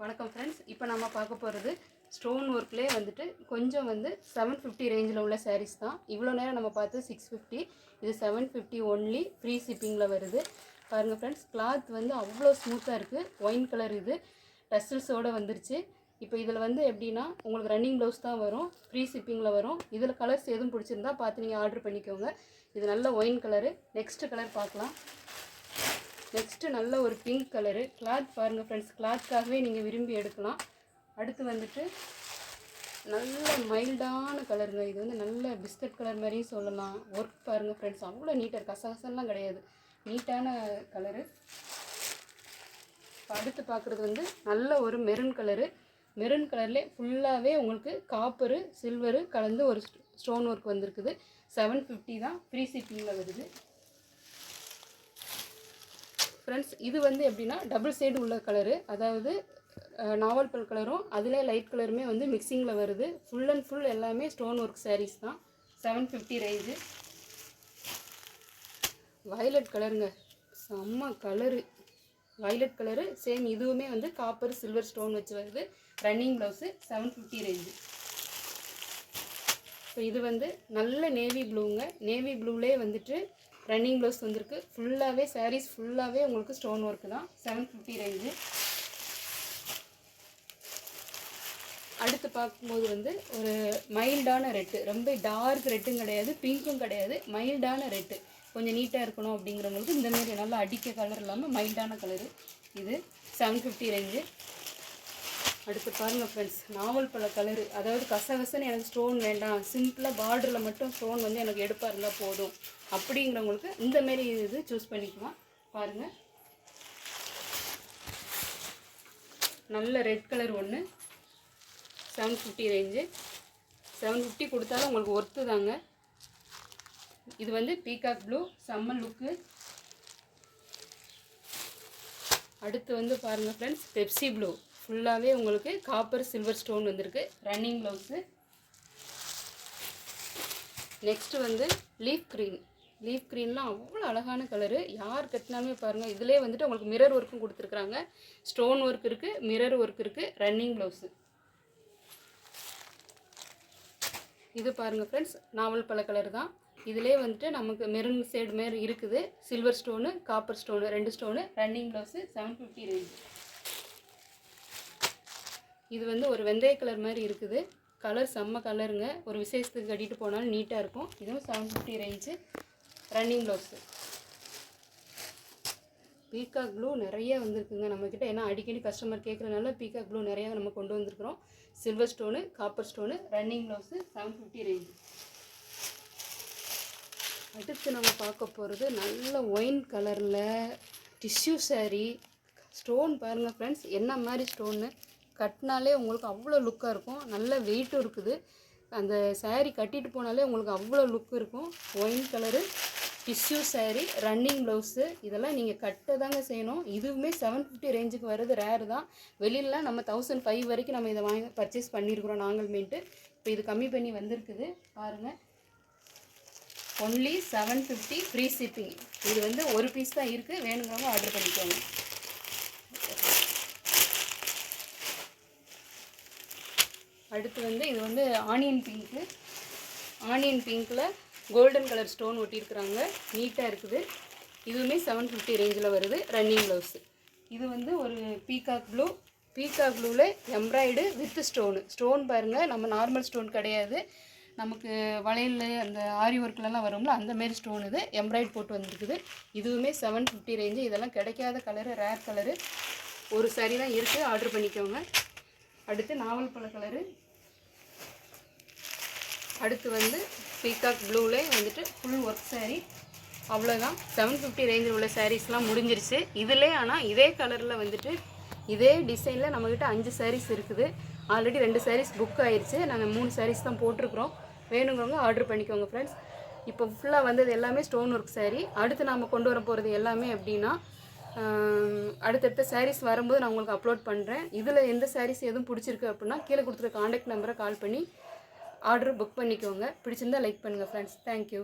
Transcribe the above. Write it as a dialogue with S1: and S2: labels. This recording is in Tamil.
S1: வணக்கம் ஃப்ரெண்ட்ஸ். இப்போ நம்ம பார்க்க போகிறது ஸ்டோன் ஒர்க்லேயே வந்துட்டு கொஞ்சம் வந்து 750 ரேஞ்சில் உள்ள சாரீஸ் தான். இவ்வளோ நேரம் நம்ம பார்த்து 650, இது 750 ஒன்லி. ஃப்ரீ ஷிப்பிங்கில் வருது. பாருங்கள் ஃப்ரெண்ட்ஸ், கிளாத் வந்து அவ்வளோ ஸ்மூத்தாக இருக்குது. ஒயின் கலர், இது டஸ்ஸல்ஸோடு வந்துருச்சு. இப்போ இதில் வந்து எப்படின்னா உங்களுக்கு ரன்னிங் ப்ளவுஸ் தான் வரும், ஃப்ரீ ஷிப்பிங்கில் வரும். இதில் கலர்ஸ் எதுவும் பிடிச்சிருந்தா பார்த்து நீங்கள் ஆர்டர் பண்ணிக்கோங்க. இது நல்ல ஒயின் கலரு. நெக்ஸ்ட்டு கலர் பார்க்கலாம். நெக்ஸ்ட்டு நல்ல ஒரு பிங்க் கலரு. கிளாத் பாருங்கள் ஃப்ரெண்ட்ஸ், கிளாத்காகவே நீங்கள் விரும்பி எடுக்கலாம். அடுத்து வந்துட்டு நல்ல மைல்டான கலருங்க. இது வந்து நல்ல பிஸ்கட் கலர் மாதிரியும் சொல்லலாம். ஒர்க் பாருங்கள் ஃப்ரெண்ட்ஸ், அவ்வளோ நீட்டாக இருக்குது. கசகசம்லாம் கிடையாது, நீட்டான கலரு. அடுத்து பார்க்குறது வந்து நல்ல ஒரு மெரூன் கலரு. மெரூன் கலர்லேயே ஃபுல்லாகவே உங்களுக்கு காப்பரு சில்வரு கலந்து ஒரு ஸ்டோன் ஒர்க் வந்திருக்குது. 750 தான், ஃப்ரீ ஷிப்பிங்கில் வருது. ஃப்ரெண்ட்ஸ், இது வந்து எப்படின்னா டபுள் சைடு உள்ள கலரு, அதாவது நாவல் பல் கலரும் அதிலே லைட் கலருமே வந்து மிக்சிங்கில் வருது. ஃபுல் அண்ட் ஃபுல் எல்லாமே ஸ்டோன் ஒர்க் சாரீஸ் தான். 750 ரேஞ்சு. வயலட் கலருங்க, செம்ம கலரு. வயலட் கலரு சேம், இதுவுமே வந்து காப்பர் சில்வர் ஸ்டோன் வச்சு வருது. Running blouse. 750 ரேஞ்சு. இப்போ இது வந்து நல்ல நேவி ப்ளூங்க. நேவி ப்ளூலே வந்துட்டு ரன்னிங் ப்ளவுஸ் வந்திருக்கு. ஃபுல்லாகவே சாரீஸ் ஃபுல்லாகவே உங்களுக்கு ஸ்டோன் ஒர்க்கு தான். 750 ரேஞ்சு. அடுத்து பார்க்கும்போது வந்து ஒரு மைல்டான ரெட்டு, ரொம்ப டார்க் ரெட்டும் கிடையாது, பிங்க்கும் கிடையாது, மைல்டான ரெட்டு. கொஞ்சம் நீட்டாக இருக்கணும் அப்படிங்கிறவங்களுக்கு இந்தமாரி நல்லா அடிக்க கலர் இல்லாமல் மைல்டான கலரு. இது 750 ரேஞ்சு. அடுத்து பாருங்கள் ஃப்ரெண்ட்ஸ், நாவல் பழ கலரு, அதாவது கசகசன்னு எனக்கு ஸ்டோன் வேண்டாம், சிம்பிளாக பார்டரில் மட்டும் ஸ்டோன் வந்து எனக்கு எடுப்பாக இருந்தால் போதும் அப்படிங்கிறவங்களுக்கு இந்தமாரி இது சூஸ் பண்ணிக்கலாம். பாருங்கள், நல்ல ரெட் கலர் ஒன்று. 750 ரேஞ்சு. 750 கொடுத்தாலும் உங்களுக்கு ஒர்த்து தாங்க. இது வந்து பீகாக் ப்ளூ, செம்ம லுக்கு. அடுத்து வந்து பாருங்கள் ஃப்ரெண்ட்ஸ், பெப்சி ப்ளூ. ஃபுல்லாகவே உங்களுக்கு காப்பர் சில்வர் ஸ்டோன் வந்திருக்கு. Running blouse. நெக்ஸ்ட்டு வந்து லீஃப் க்ரீன். லீஃப் க்ரீன்லாம் அவ்வளோ அழகான கலரு. யார் கட்டினாலுமே பாருங்கள், இதிலே வந்துட்டு உங்களுக்கு மிரர் ஒர்க்கும் கொடுத்துருக்குறாங்க. ஸ்டோன் ஒர்க் இருக்குது, மிரர் ஒர்க் இருக்குது. Running blouse. இது பாருங்கள் ஃப்ரெண்ட்ஸ், நாவல் பழ கலர் தான். இதிலே வந்துட்டு நமக்கு மெரூன் சைடு மாரி இருக்குது. Silver stone, copper stone, 2 stone. Running blouse. 750 range. இது வந்து ஒரு வெந்தய கலர் மாதிரி இருக்குது. கலர் செம்ம கலருங்க. ஒரு விசேஷத்துக்கு கட்டிட்டு போனாலும் நீட்டாக இருக்கும். இதுவும் 750 range. Running blouse. Peacock blue நிறைய வந்திருக்குங்க நம்மக்கிட்ட. ஏன்னா அடிக்கடி கஸ்டமர் கேட்குறதுனால பீகாக் ப்ளூ நிறையா நம்ம கொண்டு வந்திருக்கிறோம். Silver stone, copper stone. Running blouse. 750 range. அடுத்து நம்ம பார்க்க போகிறது நல்ல ஒயின் கலரில் டிஷ்யூ சாரீ. ஸ்டோன் பாருங்கள் ஃப்ரெண்ட்ஸ், என்ன மாதிரி ஸ்டோன்னு கட்டினாலே உங்களுக்கு அவ்வளோ லுக்காக இருக்கும். நல்ல வெயிட்டும் இருக்குது. அந்த சாரீ கட்டிட்டு போனாலே உங்களுக்கு அவ்வளோ லுக் இருக்கும். Wine colour tissue sari, running blouse. இதெல்லாம் நீங்கள் கட்ட தாங்க செய்யணும். இதுவுமே 750 ரேஞ்சுக்கு வர்றது ரேரு தான். வெளியிலலாம் நம்ம 1005 வரைக்கும் நம்ம இதை வாங்கி பர்ச்சேஸ் பண்ணியிருக்கிறோம் நாங்களுமேட்டு. இப்போ இது கம்மி பண்ணி வந்திருக்குது பாருங்கள். Only 750, free shipping. இது வந்து ஒரு பீஸ் தான் இருக்குது, வேணுங்கிறவங்க ஆர்டர் பண்ணிக்கோங்க. அடுத்து வந்து இது வந்து ஆனியன் பிங்க்கு. ஆனியன் பிங்க்கில் கோல்டன் கலர் ஸ்டோன் ஒட்டியிருக்கிறாங்க. நீட்டாக இருக்குது. இதுவுமே 750 ரேஞ்சில் வருது. Running blouse. இது வந்து ஒரு பீகாக் ப்ளூ. பீகாக் ப்ளூவில் எம்ப்ராய்டு வித் ஸ்டோனு. ஸ்டோன் பாருங்கள், நம்ம நார்மல் ஸ்டோன் கிடையாது, நமக்கு வளையல் அந்த ஆரி ஒர்க்லலாம் வரும்ல அந்தமாரி ஸ்டோன். இது எம்ப்ராய்டு போட்டு வந்துருக்குது. இதுவுமே 750 ரேஞ்சு. இதெல்லாம் கிடைக்காத கலரு, ரேர் கலரு. ஒரு சாரி தான் இருக்குது, ஆர்டர் பண்ணிக்கோங்க. அடுத்து நாவல் பழ கலரு. அடுத்து வந்து பீகாக் ப்ளூவில் வந்துட்டு ஃபுல் ஒர்க் சாரீ. அவ்வளோதான். 750 ரேஞ்சில் உள்ள சாரீஸ்லாம் முடிஞ்சிருச்சு. இதிலே ஆனால் இதே கலரில் வந்துட்டு இதே டிசைனில் நம்மக்கிட்ட 5 சாரீஸ் இருக்குது. ஆல்ரெடி 2 சாரீஸ் புக் ஆயிடுச்சு. நாங்கள் 3 சாரீஸ் தான் போட்டிருக்கிறோம். வேணுங்கிறவங்க ஆர்டர் பண்ணிக்கோங்க ஃப்ரெண்ட்ஸ். இப்போ ஃபுல்லாக வந்தது எல்லாமே ஸ்டோன் ஒர்க் சாரீ. அடுத்து நாம் கொண்டு வர போகிறது எல்லாமே எப்படின்னா அடுத்தடுத்த சாரீஸ் வரும்போது நான் உங்களுக்கு அப்லோட் பண்ணுறேன். இதில் எந்த சாரீஸ் எதுவும் பிடிச்சிருக்கு அப்படின்னா கீழே கொடுத்துருக்க காண்டாக்ட் நம்பரை கால் பண்ணி ஆர்டர் புக் பண்ணிக்கோங்க. பிடிச்சிருந்தால் லைக் பண்ணுங்கள் ஃப்ரெண்ட்ஸ். தேங்க்யூ.